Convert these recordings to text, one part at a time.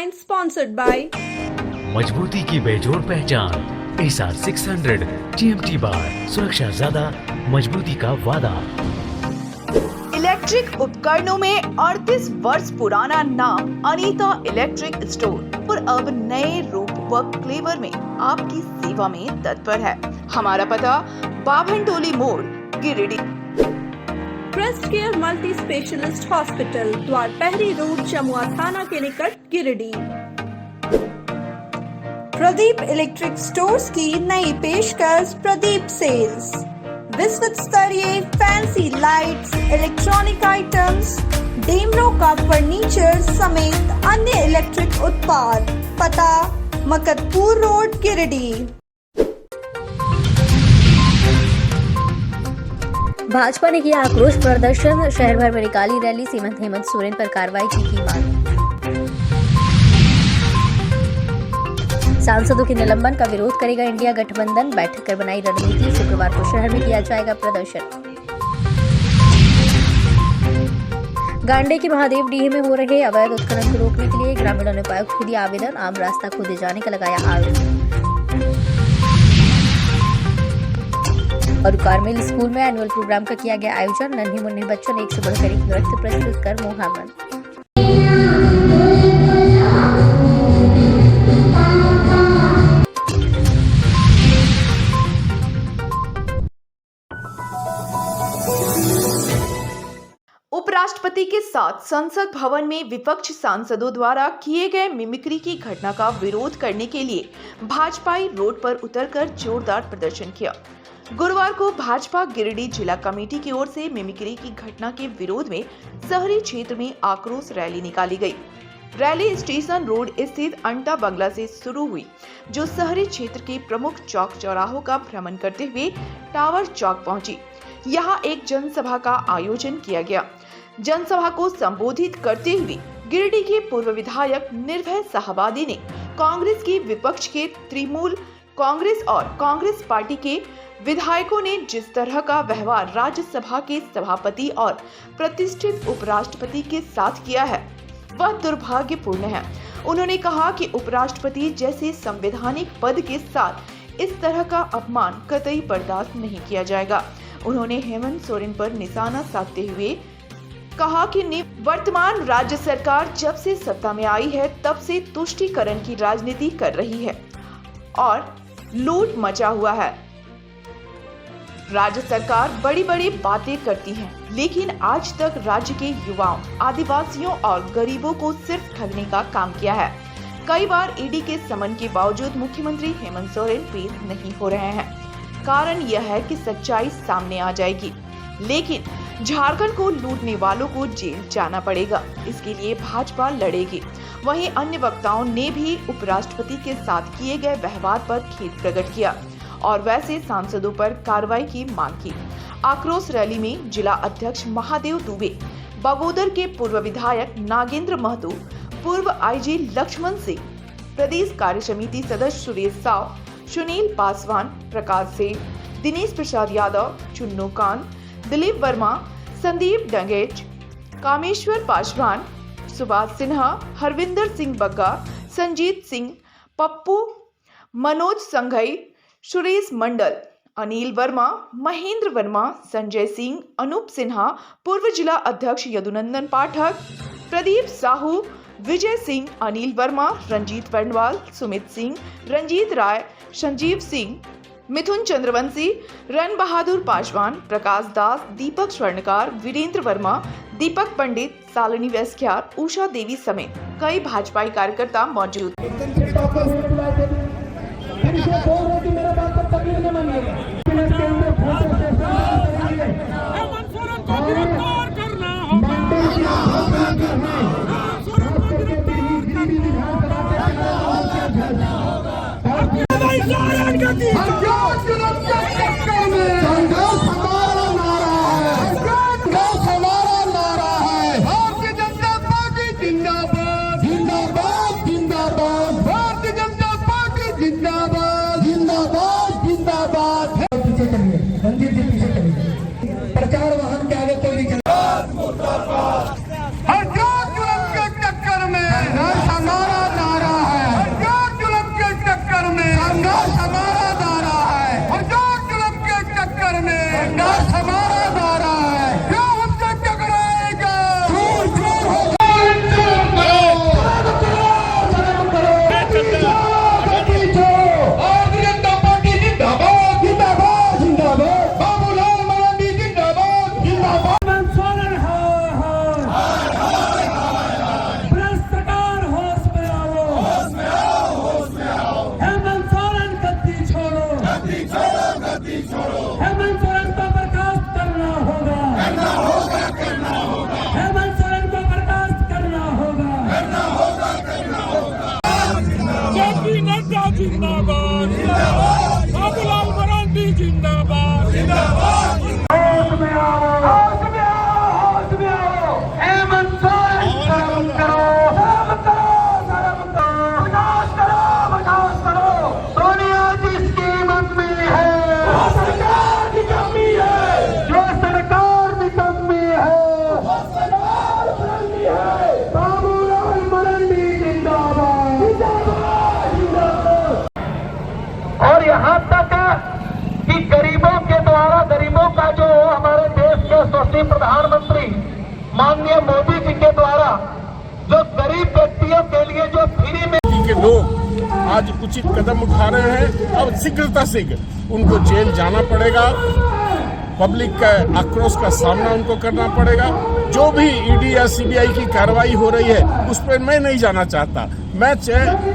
headline sponsored by मजबूती की बेजोड़ पहचान ASR 600 TMT बार, सुरक्षा ज्यादा, मजबूती का वादा। इलेक्ट्रिक उपकरणों में 38 वर्ष पुराना नाम अनीता इलेक्ट्रिक स्टोर और अब नए रूप व फ्लेवर में आपकी सेवा में तत्पर है। हमारा पता बाभनटोली मोड़, Giridih. Crest care multi specialist hospital, द्वार पहरी रोड, चमुआ थाना के निकट, गिरिडीह। प्रदीप इलेक्ट्रिक स्टोर्स की नई पेशकश प्रदीप सेल्स। विश्व स्तरीय fancy lights, electronic items, Damro का फर्नीचर समेत अन्य इलेक्ट्रिक उत्पाद। पता मकतपुर रोड, गिरिडीह। भाजपा ने किया आक्रोश प्रदर्शन, शहर भर में निकाली रैली, सीएम हेमंत सोरेन पर कार्रवाई की मांग। सांसदों के निलंबन का विरोध करेगा इंडिया गठबंधन, बैठक कर बनाई रणनीति, शुक्रवार को शहर में किया जाएगा प्रदर्शन। गांडे के महादेव डीह में हो रहे अवैध उत्खनन को रोकने के लिए ग्रामीणों ने उपायुक्त को दिया आवेदन, आम रास्ता खोदे जाने का लगाया आरोप। और कारमेल स्कूल में एनुअल प्रोग्राम का किया गया आयोजन, नन्हे मुन्ने बच्चों ने एक से बढ़कर एक नृत्य प्रस्तुत कर मोहा मन। उपराष्ट्रपति के साथ संसद भवन में विपक्ष सांसदों द्वारा किए गए मिमिक्री की घटना का विरोध करने के लिए भाजपाई रोड पर उतरकर जोरदार प्रदर्शन किया। गुरुवार को भाजपा गिरिडीह जिला कमेटी की ओर से मिमिक्री की घटना के विरोध में शहरी क्षेत्र में आक्रोश रैली निकाली गई। रैली स्टेशन रोड स्थित अंटा बंगला से शुरू हुई, जो शहरी क्षेत्र के प्रमुख चौक चौराहों का भ्रमण करते हुए टावर चौक पहुंची। यहाँ एक जनसभा का आयोजन किया गया। जनसभा को संबोधित करते हुए गिरिडीह के पूर्व विधायक निर्भय शाहबादी ने कांग्रेस की विपक्ष के तृणमूल कांग्रेस और कांग्रेस पार्टी के विधायकों ने जिस तरह का व्यवहार राज्यसभा के सभापति और प्रतिष्ठित उपराष्ट्रपति के साथ किया है, वह दुर्भाग्यपूर्ण है। उन्होंने कहा कि उपराष्ट्रपति जैसे संवैधानिक पद के साथ इस तरह का अपमान कतई बर्दाश्त नहीं किया जाएगा। उन्होंने हेमंत सोरेन पर निशाना साधते हुए कहा कि वर्तमान राज्य सरकार जब से सत्ता में आई है तब से तुष्टीकरण की राजनीति कर रही है और लूट मचा हुआ है। राज्य सरकार बड़ी बड़ी बातें करती है, लेकिन आज तक राज्य के युवाओं, आदिवासियों और गरीबों को सिर्फ ठगने का काम किया है। कई बार ईडी के समन के बावजूद मुख्यमंत्री हेमंत सोरेन पेश नहीं हो रहे हैं। कारण यह है कि सच्चाई सामने आ जाएगी, लेकिन झारखंड को लूटने वालों को जेल जाना पड़ेगा। इसके लिए भाजपा लड़ेगी। वहीं अन्य वक्ताओं ने भी उपराष्ट्रपति के साथ किए गए व्यवहार पर खेद प्रकट किया और वैसे सांसदों पर कार्रवाई की मांग की। आक्रोश रैली में जिला अध्यक्ष महादेव दुबे, बगोदर के पूर्व विधायक नागेंद्र महतो, पूर्व आईजी लक्ष्मण सिंह, प्रदेश कार्य समिति सदस्य सुरेश साव, सुनील पासवान, प्रकाश सेठ, दिनेश प्रसाद यादव, चुन्नू कांत, दिलीप वर्मा, संदीप डंगेज, कामेश्वर पासवान, सुभाष सिन्हा, हरविंदर सिंह बग्गा, संजीत सिंह, पप्पू, मनोज संघई, सुरेश मंडल, अनिल वर्मा, महेंद्र वर्मा, संजय सिंह, अनूप सिन्हा, पूर्व जिला अध्यक्ष यदुनंदन पाठक, प्रदीप साहू, विजय सिंह, अनिल वर्मा, रंजीत पंडवाल, सुमित सिंह, रंजीत राय, संजीव सिंह, मिथुन चंद्रवंशी, रण बहादुर पासवान, प्रकाश दास, दीपक स्वर्णकार, वीरेंद्र वर्मा, दीपक पंडित, सालिनी वैस्क्यार, उषा देवी समेत कई भाजपाई कार्यकर्ता मौजूद। प्रचार वाहन के आगे कोई नहीं चल। हर चक्कर में हमारा लोग आज उचित कदम उठा रहे हैं। अब शीघ्रता शीघ्र उनको जेल जाना पड़ेगा, पब्लिक का आक्रोश का सामना उनको करना पड़ेगा। जो भी ईडी या सीबीआई की कार्रवाई हो रही है उस पर मैं नहीं जाना चाहता।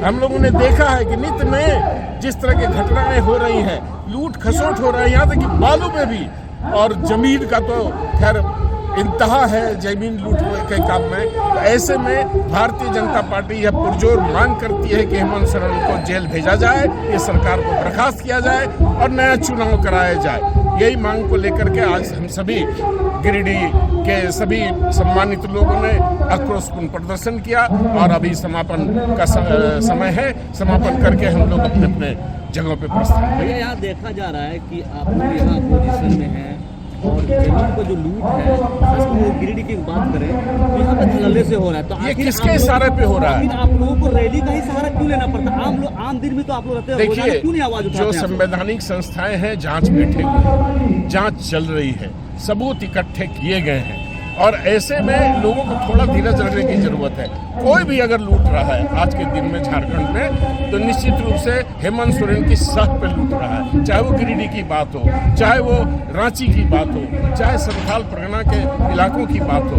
हम लोगों ने देखा है कि नित्य नए जिस तरह की घटनाएं हो रही हैं, लूट खसोट हो रहा है, यहाँ तक कि बालू में भी, और जमीन का तो खैर इंतहा है जमीन लूट के काम में। तो ऐसे में भारतीय जनता पार्टी यह पुरजोर मांग करती है कि हेमंत सोरेन को जेल भेजा जाए, ये सरकार को बर्खास्त किया जाए और नया चुनाव कराया जाए। यही मांग को लेकर के आज हम सभी गिरिडीह के सभी सम्मानित लोगों ने आक्रोशपूर्ण प्रदर्शन किया और अभी समापन का समय है। समापन करके हम लोग अपने अपने जगहों पे प्रस्थान करेंगे। यहाँ देखा जा रहा है कि आप लोग यहाँ अपोजिशन में हैं और जमीन को जो लूट है, वो गिरिडीह की बात करें तो यहाँ पे धड़ल्ले से हो रहा है। तो ये किसके इशारे पे हो रहा है? आप लोगों को रैली का ही सहारा क्यों लेना पड़ता? आम दिन में तो आप लोग रहते हैं, देखिए, क्यों नहीं आवाज उठाते? जो संवैधानिक संस्थाएं हैं जांच बैठे हुए, जांच चल रही है, सबूत इकट्ठे किए गए हैं और ऐसे में लोगों को थोड़ा धीरज रखने की जरूरत है। कोई भी अगर लूट रहा है आज के दिन में झारखंड में, तो निश्चित रूप से हेमंत सोरेन की साख पे लूट रहा है। चाहे वो गिरिडीह की बात हो, चाहे वो रांची की बात हो, चाहे संथाल परगना के इलाकों की बात हो,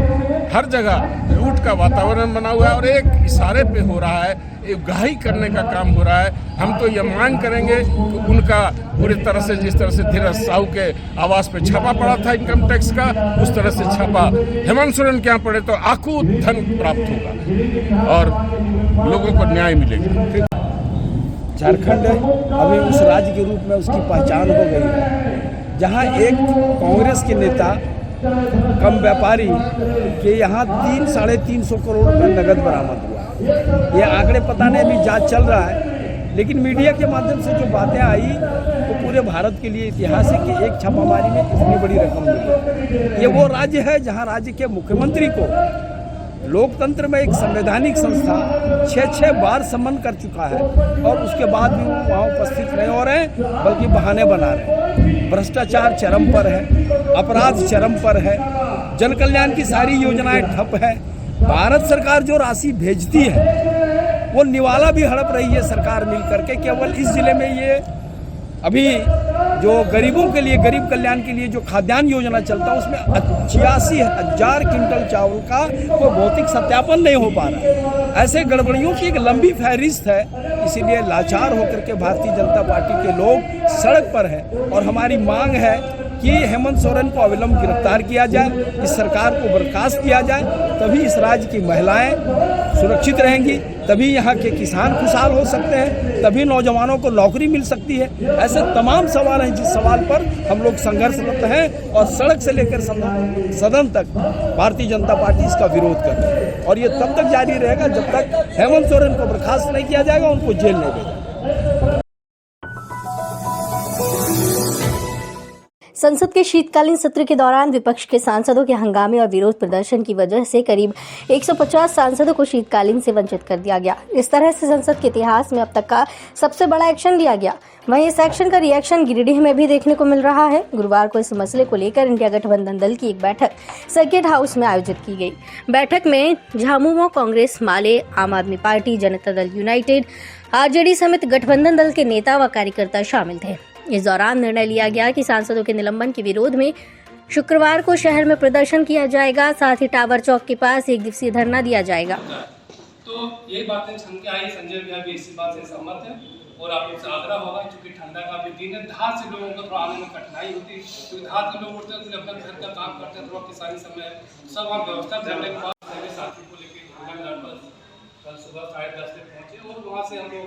हर जगह लूट का वातावरण बना हुआ है और एक इशारे पे हो रहा है, एक गाही करने का काम हो रहा है। हम तो ये मांग करेंगे कि उनका पूरी तरह से, जिस तरह से धीरज साहू के आवास पे छापा पड़ा था इनकम टैक्स का, उस तरह से छापा हेमंत सोरेन के यहाँ पड़े तो आकूत धन प्राप्त होगा और लोगों को न्याय मिलेगा। झारखंड अभी उस राज्य के रूप में उसकी पहचान हो गई है, जहां एक कांग्रेस के नेता कम व्यापारी के यहाँ 300-350 करोड़ रुपए नगद बरामद हुआ। ये आंकड़े पता नहीं, अभी जांच चल रहा है, लेकिन मीडिया के माध्यम से जो बातें आई तो पूरे भारत के लिए इतिहास है कि एक छापामारी में इतनी बड़ी रकम मिली। ये वो राज्य है जहां राज्य के मुख्यमंत्री को लोकतंत्र में एक संवैधानिक संस्था 6 बार सम्मन कर चुका है और उसके बाद भी वो वहाँ उपस्थित नहीं हो रहे हैं, बल्कि बहाने बना रहे हैं। भ्रष्टाचार चरम पर है, अपराध चरम पर है, जन कल्याण की सारी योजनाएं ठप है। भारत सरकार जो राशि भेजती है वो निवाला भी हड़प रही है सरकार मिल करके। केवल इस जिले में ये अभी जो गरीबों के लिए, गरीब कल्याण के लिए जो खाद्यान्न योजना चलता है उसमें 86,000 क्विंटल चावल का कोई भौतिक सत्यापन नहीं हो पा रहा। ऐसे गड़बड़ियों की एक लंबी फहरिस्त है। इसीलिए लाचार होकर के भारतीय जनता पार्टी के लोग सड़क पर हैं और हमारी मांग है कि हेमंत सोरेन को अविलंब गिरफ्तार किया जाए, इस सरकार को बर्खास्त किया जाए, तभी इस राज्य की महिलाएं सुरक्षित रहेंगी, तभी यहाँ के किसान खुशहाल हो सकते हैं, तभी नौजवानों को नौकरी मिल सकती है। ऐसे तमाम सवाल हैं जिस सवाल पर हम लोग संघर्षरत हैं और सड़क से लेकर सदन तक भारतीय जनता पार्टी इसका विरोध कर रही है और ये तब तक जारी रहेगा जब तक हेमंत सोरेन को बर्खास्त नहीं किया जाएगा, उनको जेल नहीं भेजा। संसद के शीतकालीन सत्र के दौरान विपक्ष के सांसदों के हंगामे और विरोध प्रदर्शन की वजह से करीब 150 सांसदों को शीतकालीन से वंचित कर दिया गया। इस तरह से संसद के इतिहास में अब तक का सबसे बड़ा एक्शन लिया गया। वहीं इस एक्शन का रिएक्शन गिरिडीह में भी देखने को मिल रहा है। गुरुवार को इस मसले को लेकर इंडिया गठबंधन दल की एक बैठक सर्किट हाउस में आयोजित की गई। बैठक में झामुमो, कांग्रेस, माले, आम आदमी party, Janata Dal United, RJD समेत गठबंधन दल के नेता व कार्यकर्ता शामिल थे। इस दौरान निर्णय लिया गया कि सांसदों के निलंबन के विरोध में शुक्रवार को शहर में प्रदर्शन किया जाएगा, साथ ही टावर चौक के पास 1 दिवसीय धरना दिया जाएगा। तो ये बातें सुन के आई, संजय भैया भी इसी बात से सहमत है और आप लोग से आग्रह होगा, क्योंकि ठंडा का भी दिन है, धार से लोगों को थोड़ा आने में कठिनाई होती है, क्योंकि धार के लोग उठते हैं तो अपना घर का काम करते हैं, थोड़ा किसानी समय सब हम व्यवस्था करने के बाद मेरे साथी को लेकर कल सुबह 10:30 बजे पहुँचे और वहाँ से हम लोग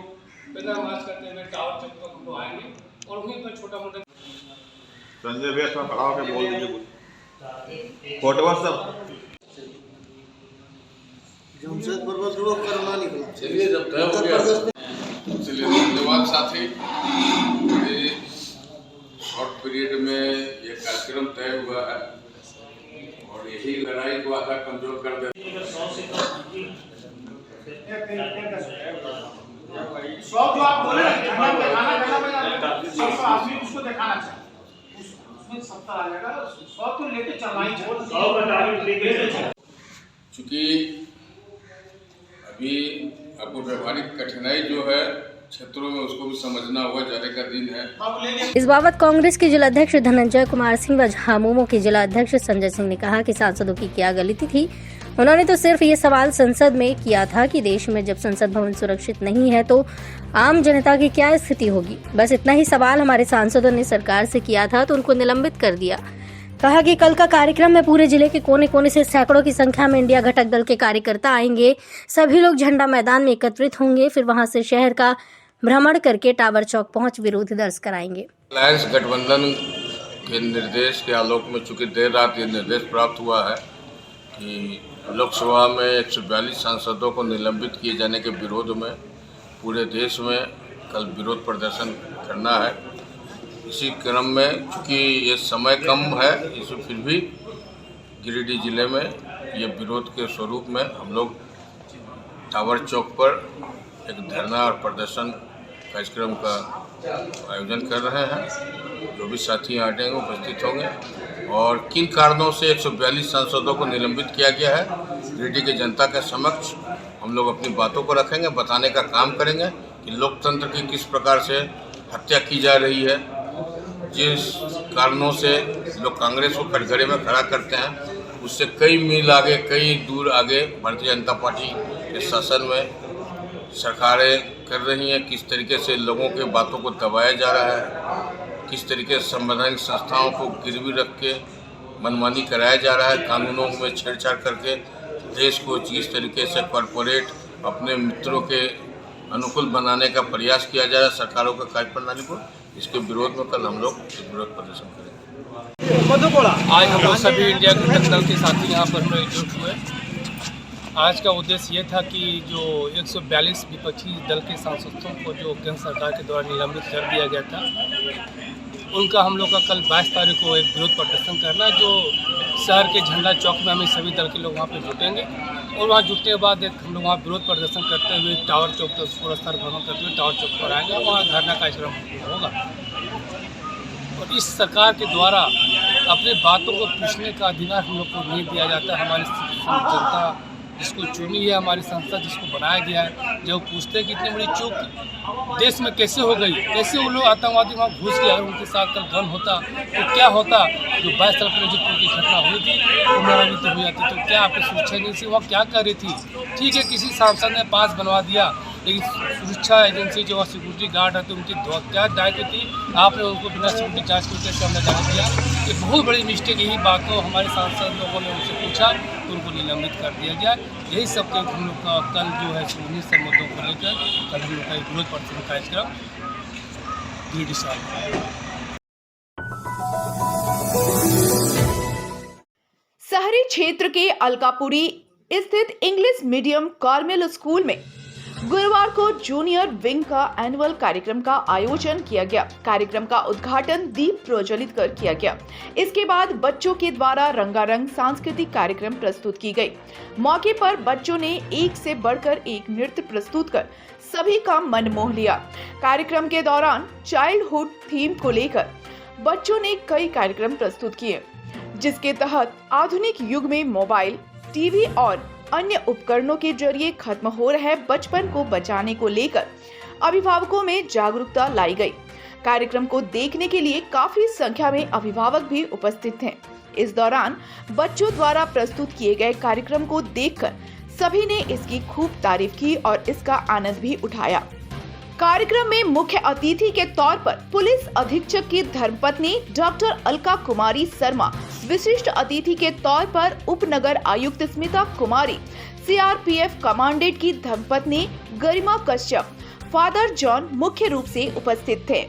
बिना मार्च करते हुए टावर चौक तक हम लोग आएंगे और वहीं पर छोटा मोटा संजय भैया थोड़ा खड़ा होकर बोल दीजिए कुछ फोटो सब। जमशेदपुर को करना निकला। चलिए जब तय हो गया, चलिए धन्यवाद साथी। शॉर्ट पीरियड में ये कार्यक्रम तय हुआ है और यही लड़ाई को आधा कमजोर कर दे। जो आप बोले आदमी उसको दिखाना चाहिए, उसमें सत्ता आ जाएगा, 100 तो लेके चलना ही चाहिए। चूंकि अभी आपको व्यवहारिक कठिनाई जो है क्षेत्रों में उसको भी समझना होगा, जाने का दिन है। इस बाबत कांग्रेस के जिलाध्यक्ष धनंजय कुमार सिंह व झामुमो के जिलाध्यक्ष संजय सिंह ने कहा कि सांसदों की क्या गलती थी। उन्होंने तो सिर्फ ये सवाल संसद में किया था कि देश में जब संसद भवन सुरक्षित नहीं है तो आम जनता की क्या स्थिति होगी। बस इतना ही सवाल हमारे सांसदों ने सरकार से किया था तो उनको निलंबित कर दिया। कहा कि कल का कार्यक्रम में पूरे जिले के कोने कोने से सैकड़ों की संख्या में इंडिया घटक दल के कार्यकर्ता आएंगे। सभी लोग झंडा मैदान में एकत्रित होंगे, फिर वहां से शहर का भ्रमण करके टावर चौक पहुंच विरोध दर्ज कराएंगे। अलायंस गठबंधन के निर्देश के आलोक में चूंकि देर रात ये निर्देश प्राप्त हुआ है कि लोकसभा में 142 सांसदों को निलंबित किए जाने के विरोध में पूरे देश में कल विरोध प्रदर्शन करना है। इसी क्रम में चूँकि ये समय कम है, इसमें फिर भी गिरिडीह जिले में ये विरोध के स्वरूप में हम लोग टावर चौक पर एक धरना और प्रदर्शन कार्यक्रम का आयोजन कर रहे हैं। जो भी साथी यहाँ आएंगे उपस्थित होंगे और किन कारणों से 142 सांसदों को निलंबित किया गया है, गिरिडीह की जनता के समक्ष हम लोग अपनी बातों को रखेंगे, बताने का काम करेंगे कि लोकतंत्र की किस प्रकार से हत्या की जा रही है। जिस कारणों से लोग कांग्रेस को कटघरे में खड़ा करते हैं, उससे कई मील आगे, कई दूर आगे भारतीय जनता पार्टी के शासन में सरकारें कर रही हैं। किस तरीके से लोगों के बातों को दबाया जा रहा है, किस तरीके से संवैधानिक संस्थाओं को गिरवी रख के मनमानी कराया जा रहा है, कानूनों में छेड़छाड़ करके देश को जिस तरीके से कॉरपोरेट अपने मित्रों के अनुकूल बनाने का प्रयास किया जा रहा है सरकारों का कार्य प्रणाली को, इसके विरोध में कल हम लोग विरोध प्रदर्शन करेंगे। आज हम लोग सभी इंडिया घटक दल के साथी यहाँ पर एकजुट हुए। आज का उद्देश्य ये था कि जो 142 विपक्षी दल के सांसदों को जो केंद्र सरकार के द्वारा निलंबित कर दिया गया था, उनका हम लोग का कल 22 तारीख को एक विरोध प्रदर्शन करना है, जो शहर के झंडा चौक में हमें सभी दल के लोग वहाँ पे जुटेंगे और वहाँ जुटने के बाद एक हम लोग वहाँ विरोध प्रदर्शन करते हुए टावर चौक तक पूरा स्तर भ्रमण करते हुए टावर चौक पर आएंगे। वहाँ धरना कार्यक्रम होगा और इस सरकार के द्वारा अपनी बातों को पूछने का अधिकार हम लोग को नहीं दिया जाता। हमारी जनता जिसको चुनी है, हमारी संसद जिसको बनाया गया है, जब पूछते हैं कि इतनी बड़ी चूक देश में कैसे हो गई, कैसे वो लोग आतंकवादी वहाँ घुस गए, अगर उनके साथ कल गन होता तो क्या होता। जो 22 साल पहले जो की घटना हुई थी वो मेरा भी तो हुई जाती, तो क्या आपकी सुरक्षा एजेंसी वहाँ क्या कर रही थी। ठीक है, किसी सांसद ने पास बनवा दिया, लेकिन सुरक्षा एजेंसी जो सिक्योरिटी गार्ड है तो उनकी क्या दायित्व थी, आपने उनको बिना सिक्योरिटी जाँच करके हमने जाने दिया। ये बहुत बड़ी मिस्टेक, यही बात को हमारे सांसद लोगों ने उनसे पूछा तो उनको निलंबित कर दिया गया। यही सब के हम लोग का कल जो है उन्हीं सब मुद्दों को लेकर कल हम लोग का विरोध प्रदर्शन कार्यक्रम गिरिडीह शहर। शहरी क्षेत्र के अलकापुरी स्थित इंग्लिश मीडियम कार्मेल स्कूल में गुरुवार को जूनियर विंग का एनुअल कार्यक्रम का आयोजन किया गया। कार्यक्रम का उद्घाटन दीप प्रज्वलित कर किया गया। इसके बाद बच्चों के द्वारा रंगारंग सांस्कृतिक कार्यक्रम प्रस्तुत की गई। मौके पर बच्चों ने एक से बढ़कर एक नृत्य प्रस्तुत कर सभी का मन मोह लिया। कार्यक्रम के दौरान चाइल्डहुड थीम को लेकर बच्चों ने कई कार्यक्रम प्रस्तुत किए, जिसके तहत आधुनिक युग में मोबाइल, टीवी और अन्य उपकरणों के जरिए खत्म हो रहे बचपन को बचाने को लेकर अभिभावकों में जागरूकता लाई गई। कार्यक्रम को देखने के लिए काफी संख्या में अभिभावक भी उपस्थित थे। इस दौरान बच्चों द्वारा प्रस्तुत किए गए कार्यक्रम को देखकर सभी ने इसकी खूब तारीफ की और इसका आनंद भी उठाया। कार्यक्रम में मुख्य अतिथि के तौर पर पुलिस अधीक्षक की धर्मपत्नी डॉक्टर अलका कुमारी शर्मा, विशिष्ट अतिथि के तौर पर उपनगर आयुक्त स्मिता कुमारी, सीआरपीएफ कमांडेंट की धर्मपत्नी गरिमा कश्यप, फादर जॉन मुख्य रूप से उपस्थित थे।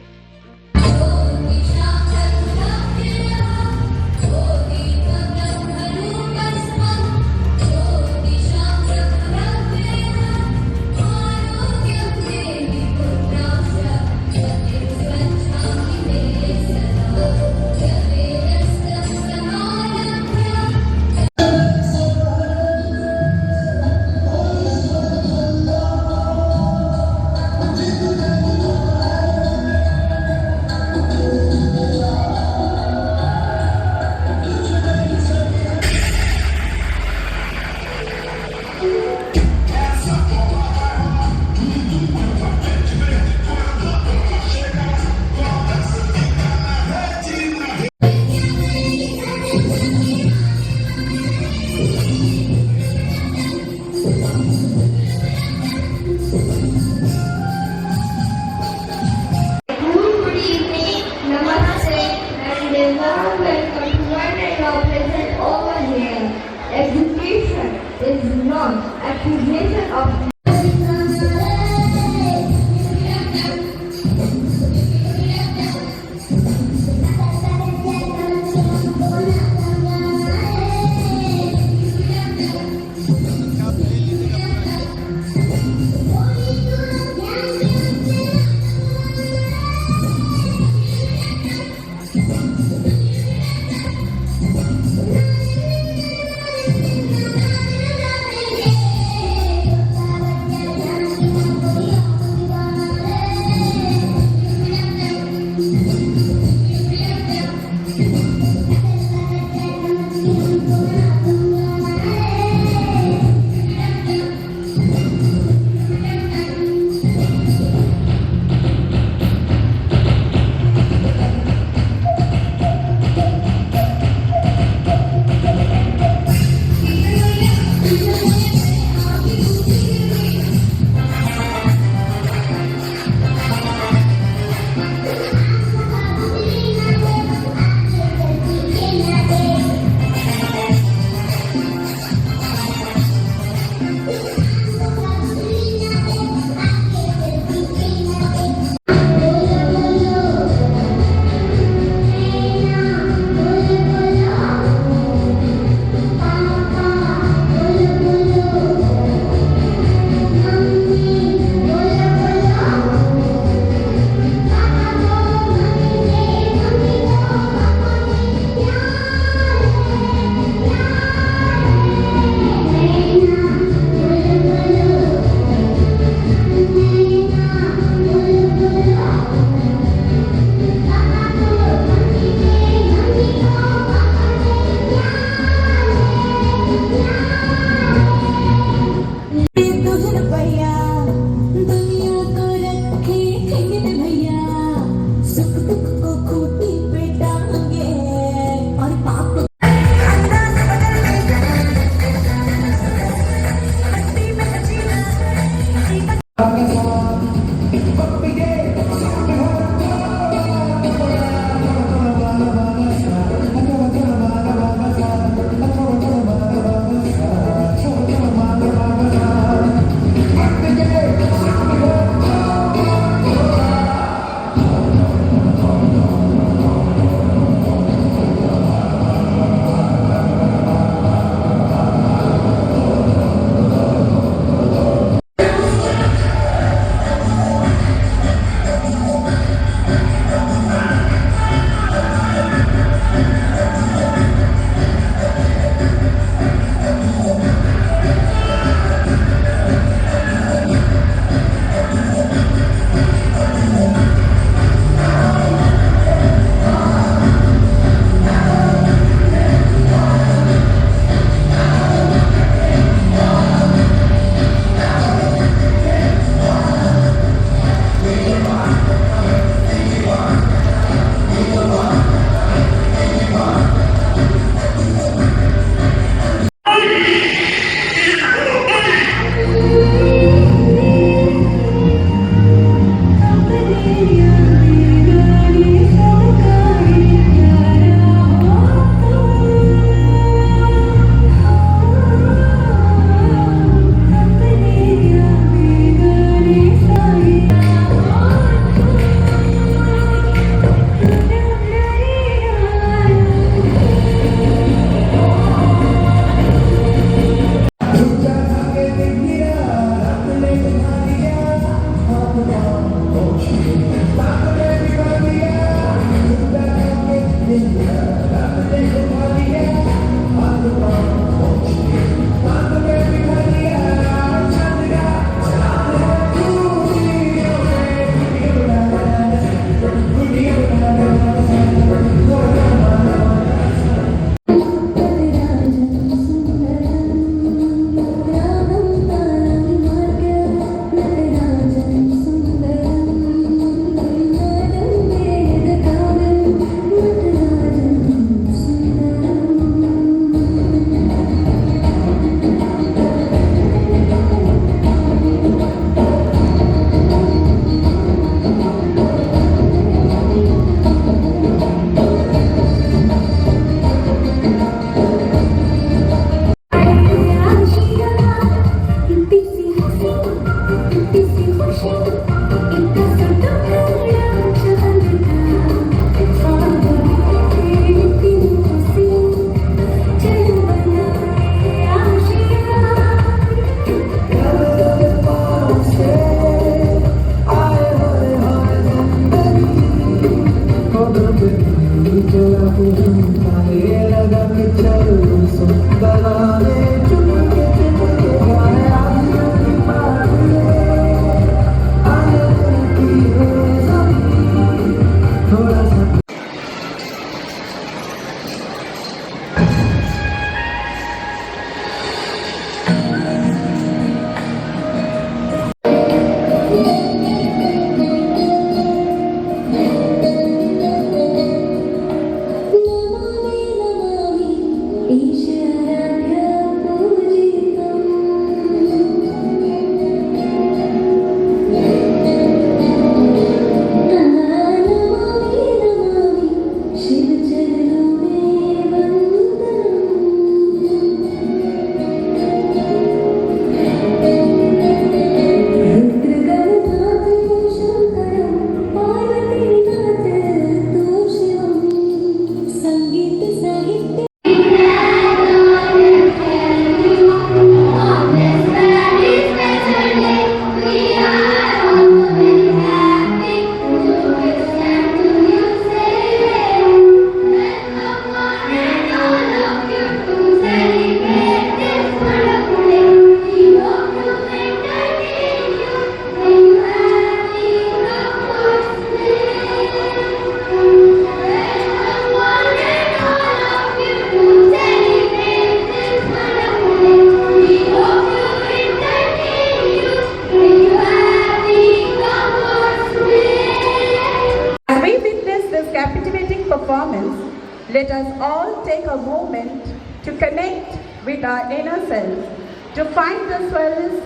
Let us all take a moment to connect with our inner self, to find the solace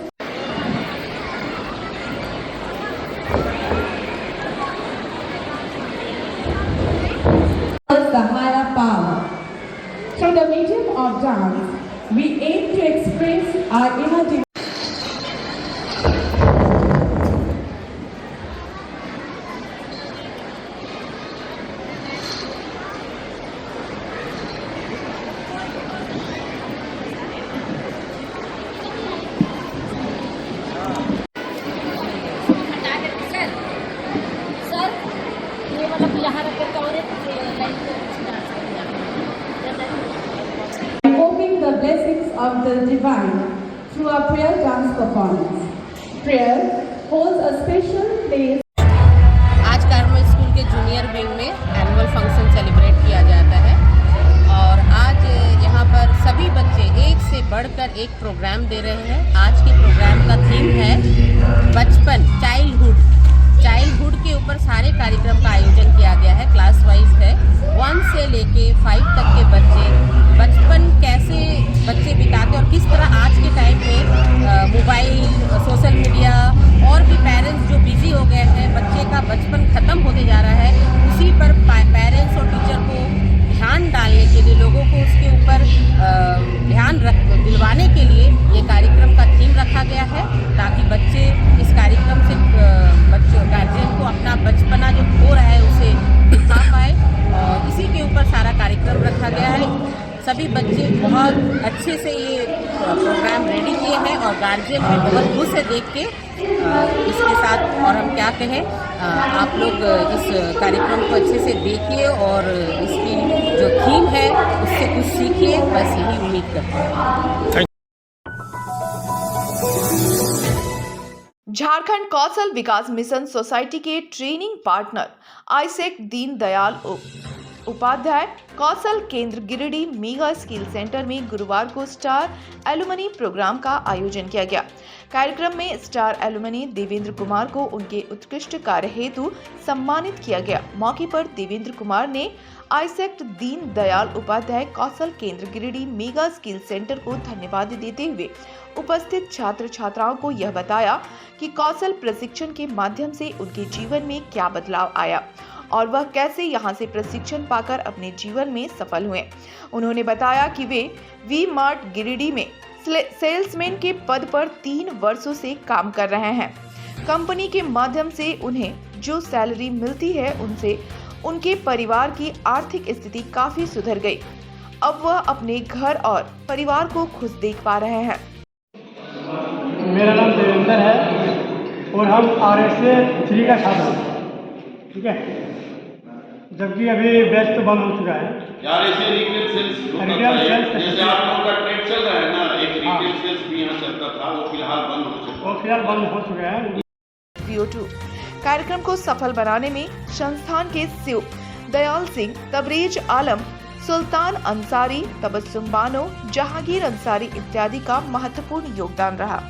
the higher power. Through the medium of dance, we aim to express our inner invoking the blessings of the divine through a prayer dance performance. Prayer holds a special place. आज Carmel school के junior wing में annual function celebrate किया जाता है और आज यहाँ पर सभी बच्चे एक से बढ़कर एक प्रोग्राम दे रहे हैं। आज के प्रोग्राम का थीम है बचपन, चाइल्डहुड के ऊपर सारे कार्यक्रम का आयोजन किया गया है। क्लास वाइज है, 1 से लेके 5 तक के बच्चे बचपन कैसे बच्चे बिताते और किस तरह आज के टाइम में मोबाइल, सोशल मीडिया और भी पेरेंट्स जो बिजी हो गए हैं, बच्चे का बचपन ख़त्म होते जा रहा है, उसी पर पेरेंट्स और टीचर को ध्यान डालने के लिए, लोगों को उसके ऊपर ध्यान दिलवाने के लिए ये कार्यक्रम का थीम रखा गया है, ताकि बच्चे इस कार्यक्रम से गार्जियन को अपना बचपना जो खो रहा है उसे दिखा पाए और इसी के ऊपर सारा कार्यक्रम रखा गया है। सभी बच्चे बहुत अच्छे से ये प्रोग्राम रेडी किए हैं और गार्जियन भी बहुत खुश है देख के। इसके साथ और हम क्या कहें, आप लोग इस कार्यक्रम को अच्छे से देखिए और इसकी जो थीम है उससे कुछ सीखिए, बस यही उम्मीद करते हैं। झारखंड कौशल विकास मिशन सोसाइटी के ट्रेनिंग पार्टनर आईसेक दीनदयाल उपाध्याय कौशल केंद्र गिरिडीह मेगा स्किल सेंटर में गुरुवार को स्टार एलुमनी प्रोग्राम का आयोजन किया गया। कार्यक्रम में स्टार एलुमनी देवेंद्र कुमार को उनके उत्कृष्ट कार्य हेतु सम्मानित किया गया। मौके पर देवेंद्र कुमार ने आईसेक दीनदयाल उपाध्याय कौशल केंद्र गिरिडीह मेगा स्किल सेंटर को धन्यवाद देते हुए उपस्थित छात्र छात्राओं को यह बताया कि कौशल प्रशिक्षण के माध्यम से उनके जीवन में क्या बदलाव आया और वह कैसे यहां से प्रशिक्षण पाकर अपने जीवन में सफल हुए। उन्होंने बताया कि वे वी मार्ट गिरिडीह में सेल्समैन के पद पर 3 वर्षों से काम कर रहे हैं। कंपनी के माध्यम से उन्हें जो सैलरी मिलती है उनसे उनके परिवार की आर्थिक स्थिति काफी सुधर गई। अब वह अपने घर और परिवार को खुद देख पा रहे हैं। मेरा नाम देवेंद्र है और हम RSA 3 का छात्र हैं, ठीक है। जबकि अभी बैच तो बंद हो चुका है। रिटेल सेल्स जैसे आप लोगों का ट्रेड चल रहा है ना, एक रिटेल सेल्स भी यहाँ चलता था, वो फिलहाल बंद हो चुका है। VO2 कार्यक्रम को सफल बनाने में संस्थान के सीईओ दयाल सिंह, तबरेज आलम, सुल्तान अंसारी, तबस्सुम बानो, जहांगीर अंसारी इत्यादि का महत्वपूर्ण योगदान रहा।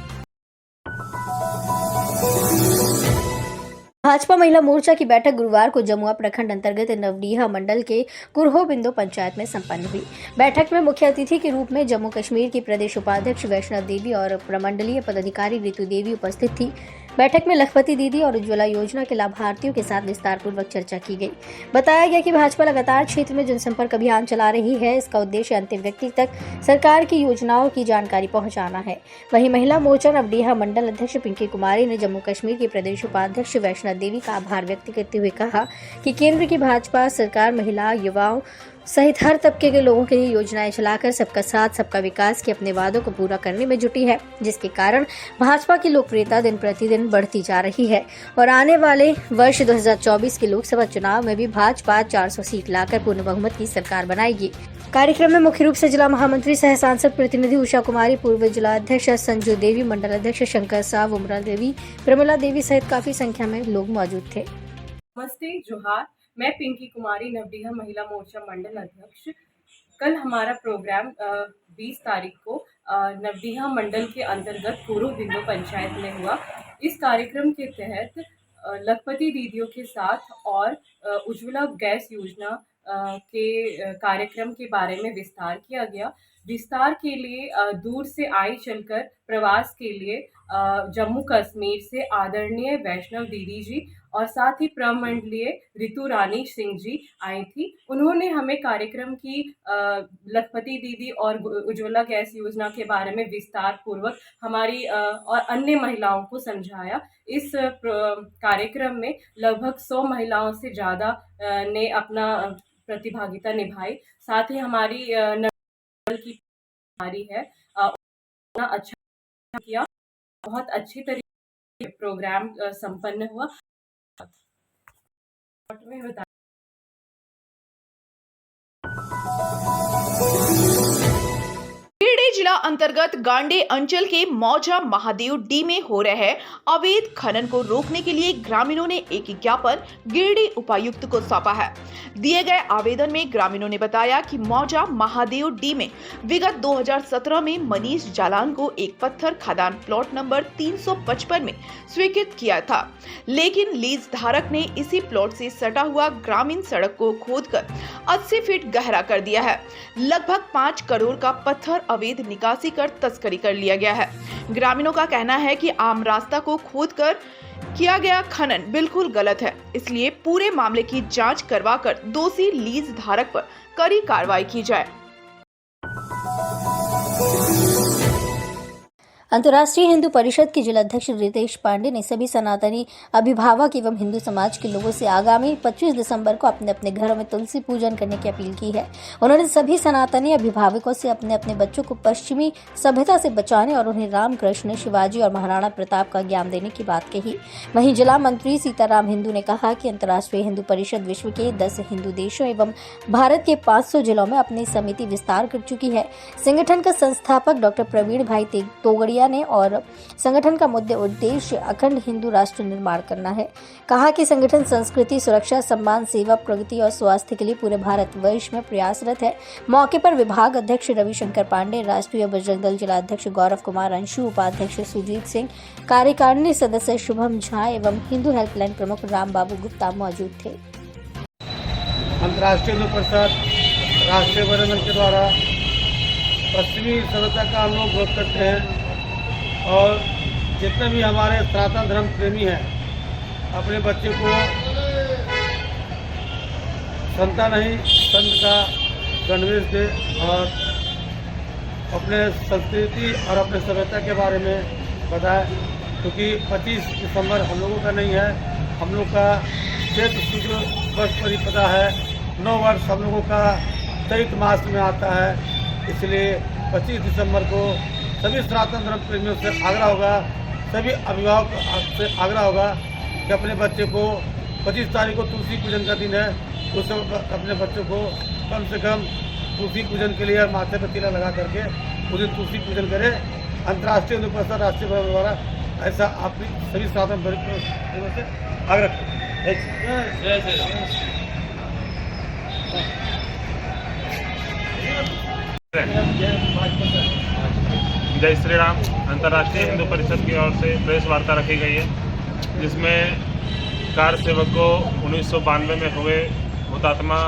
भाजपा महिला मोर्चा की बैठक गुरुवार को जमुआ प्रखंड अंतर्गत नवडीहा मंडल के कुरहो बिंदु पंचायत में संपन्न हुई। बैठक में मुख्य अतिथि के रूप में जम्मू कश्मीर की प्रदेश उपाध्यक्ष वैष्णव देवी और प्रमंडलीय पदाधिकारी ऋतु देवी उपस्थित थी। बैठक में लखपति दीदी और उज्ज्वला योजना के लाभार्थियों के साथ विस्तार पूर्वक चर्चा की गई। बताया गया कि भाजपा लगातार क्षेत्र में जनसंपर्क अभियान चला रही है। इसका उद्देश्य अंतिम व्यक्ति तक सरकार की योजनाओं की जानकारी पहुंचाना है। वहीं महिला मोर्चा नवडीहा मंडल अध्यक्ष पिंकी कुमारी ने जम्मू कश्मीर की प्रदेश उपाध्यक्ष वैष्णव देवी का आभार व्यक्त करते हुए कहा कि केंद्र की भाजपा सरकार महिला, युवाओं सहित हर तबके के लोगों के लिए योजनाएं चलाकर सबका साथ सबका विकास के अपने वादों को पूरा करने में जुटी है, जिसके कारण भाजपा की लोकप्रियता दिन प्रतिदिन बढ़ती जा रही है और आने वाले वर्ष 2024 के लोकसभा चुनाव में भी भाजपा 400 सीट लाकर पूर्ण बहुमत की सरकार बनाएगी। कार्यक्रम में मुख्य रूप से जिला महामंत्री सह सांसद प्रतिनिधि उषा कुमारी, पूर्व जिला अध्यक्ष संजू देवी, मंडल अध्यक्ष शंकर साव, उमरा देवी, प्रमिला देवी सहित काफी संख्या में लोग मौजूद थे। नमस्ते, जोहार। मैं पिंकी कुमारी, नवडीहा महिला मोर्चा मंडल अध्यक्ष। कल हमारा प्रोग्राम 20 तारीख को नवडीहा मंडल के अंतर्गत कुरहो बिंदु पंचायत में हुआ। इस कार्यक्रम के तहत लखपति दीदियों के साथ और उज्ज्वला गैस योजना के कार्यक्रम के बारे में विस्तार किया गया। विस्तार के लिए दूर से आई चलकर प्रवास के लिए जम्मू कश्मीर से आदरणीय वैष्णव दीदी जी और साथ ही प्रमंडलीय ऋतु रानी सिंह जी आई थी। उन्होंने हमें कार्यक्रम की लखपति दीदी और उज्ज्वला गैस योजना के बारे में विस्तार पूर्वक हमारी और अन्य महिलाओं को समझाया। इस कार्यक्रम में लगभग 100 महिलाओं से ज़्यादा ने अपना प्रतिभागिता निभाई। साथ ही हमारी की है अच्छा किया, बहुत अच्छी तरीके प्रोग्राम संपन्न हुआ। गिरिडीह जिला अंतर्गत गांडे अंचल के मौजा महादेव डी में हो रहे अवैध खनन को रोकने के लिए ग्रामीणों ने एक ज्ञापन गिरिडीह उपायुक्त को सौंपा है। दिए गए आवेदन में ग्रामीणों ने बताया कि मौजा महादेव डी में विगत 2017 में मनीष जालान को एक पत्थर खदान प्लॉट नंबर 355 में स्वीकृत किया था, लेकिन लीज धारक ने इसी प्लॉट से सटा हुआ ग्रामीण सड़क को खोदकर 80 फीट गहरा कर दिया है। लगभग 5 करोड़ का पत्थर अवैध निकासी कर तस्करी कर लिया गया है। ग्रामीणों का कहना है कि आम रास्ता को खोदकर किया गया खनन बिल्कुल गलत है, इसलिए पूरे मामले की जांच करवाकर दोषी लीज धारक पर कड़ी कार्रवाई की जाए। अंतर्राष्ट्रीय हिंदू परिषद के जिलाध्यक्ष रितेश पांडे ने सभी सनातनी अभिभावक एवं हिंदू समाज के लोगों से आगामी 25 दिसंबर को अपने अपने घरों में तुलसी पूजन करने की अपील की है। उन्होंने सभी सनातनी अभिभावकों से अपने अपने बच्चों को पश्चिमी सभ्यता से बचाने और उन्हें रामकृष्ण, शिवाजी और महाराणा प्रताप का ज्ञान देने की बात कही। वहीं जिला मंत्री सीताराम हिंदू ने कहा कि अंतर्राष्ट्रीय हिंदू परिषद विश्व के 10 हिंदू देशों एवं भारत के 500 जिलों में अपनी समिति विस्तार कर चुकी है। संगठन का संस्थापक डॉक्टर प्रवीण भाई तोगड़िया ने और संगठन का मुद्दे उद्देश्य अखंड हिंदू राष्ट्र निर्माण करना है। कहा कि संगठन संस्कृति, सुरक्षा, सम्मान, सेवा, प्रगति और स्वास्थ्य के लिए पूरे भारतवर्ष में प्रयासरत है। मौके पर विभाग अध्यक्ष रविशंकर पांडे, राष्ट्रीय बजरंग दल जिला अध्यक्ष गौरव कुमार अंशु, उपाध्यक्ष सुजीत सिंह, कार्यकारिणी सदस्य शुभम झा एवं हिंदू हेल्पलाइन प्रमुख राम बाबू गुप्ता मौजूद थे। अंतर्राष्ट्रीय हिंदू परिषद राष्ट्रीय बजरंग दल के द्वारा पश्चिमी सभ्यता का हम लोग विरोध करते हैं और जितने भी हमारे सनातन धर्म प्रेमी हैं अपने बच्चे को संता नहीं संत का गणवेश दे और अपने संस्कृति और अपने सभ्यता के बारे में बताए। क्योंकि 25 दिसंबर हम लोगों का नहीं है, हम लोग का चैत्र शुक्ल वर्ष परिपदा है। 9 वर्ष हम लोगों का चैत मास में आता है, इसलिए 25 दिसंबर को सभी सनातन धर्म प्रेमियों से आग्रह होगा, सभी अभिभावक से आग्रह होगा कि अपने बच्चे को 25 तारीख को तुलसी पूजन का दिन है, उस अपने बच्चों को कम से कम तुलसी पूजन के लिए माथे पर तिलक लगा करके उस दिन तुलसी पूजन करें। अंतर्राष्ट्रीय हिंदू परिषद राष्ट्रीय भवन द्वारा ऐसा आप सभी सनातन धर्म से आग्रह जय श्री राम। अंतर्राष्ट्रीय हिंदू परिषद की ओर से प्रेस वार्ता रखी गई है, जिसमें कार सेवक को 1992 में हुए हुतात्मा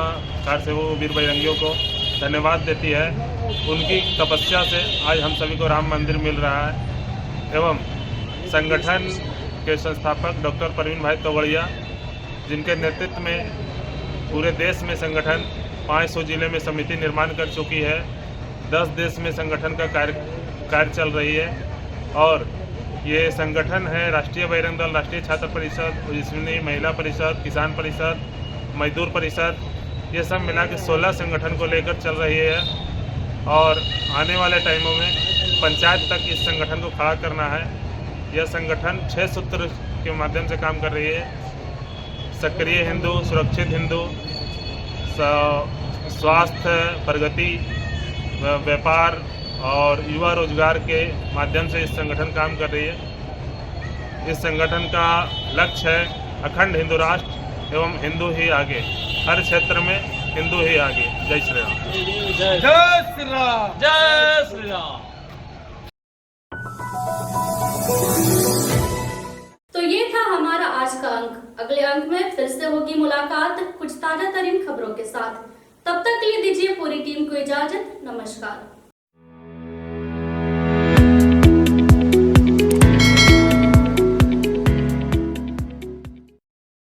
कार सेवक वीर बजरंगियों को धन्यवाद देती है। उनकी तपस्या से आज हम सभी को राम मंदिर मिल रहा है। एवं संगठन के संस्थापक डॉक्टर परवीन भाई तोगड़िया, जिनके नेतृत्व में पूरे देश में संगठन 500 जिले में समिति निर्माण कर चुकी है, 10 देश में संगठन का कार्य चल रही है। और ये संगठन है राष्ट्रीय बजरंग दल, राष्ट्रीय छात्र परिषद, जिसमें महिला परिषद, किसान परिषद, मजदूर परिषद, ये सब मिला के 16 संगठन को लेकर चल रही है। और आने वाले टाइमों में पंचायत तक इस संगठन को खड़ा करना है। यह संगठन 6 सूत्र के माध्यम से काम कर रही है: सक्रिय हिंदू, सुरक्षित हिंदू, स्वास्थ्य, प्रगति, व्यापार और युवा रोजगार के माध्यम से इस संगठन काम कर रही है। इस संगठन का लक्ष्य है अखंड हिंदू राष्ट्र एवं हिंदू ही आगे, हर क्षेत्र में हिंदू ही आगे। जय श्री राम। जय श्री राम। जय श्री राम। तो ये था हमारा आज का अंक। अगले अंक में फिर से होगी मुलाकात कुछ ताजा तरीन खबरों के साथ। तब तक के लिए दीजिए पूरी टीम को इजाजत। नमस्कार।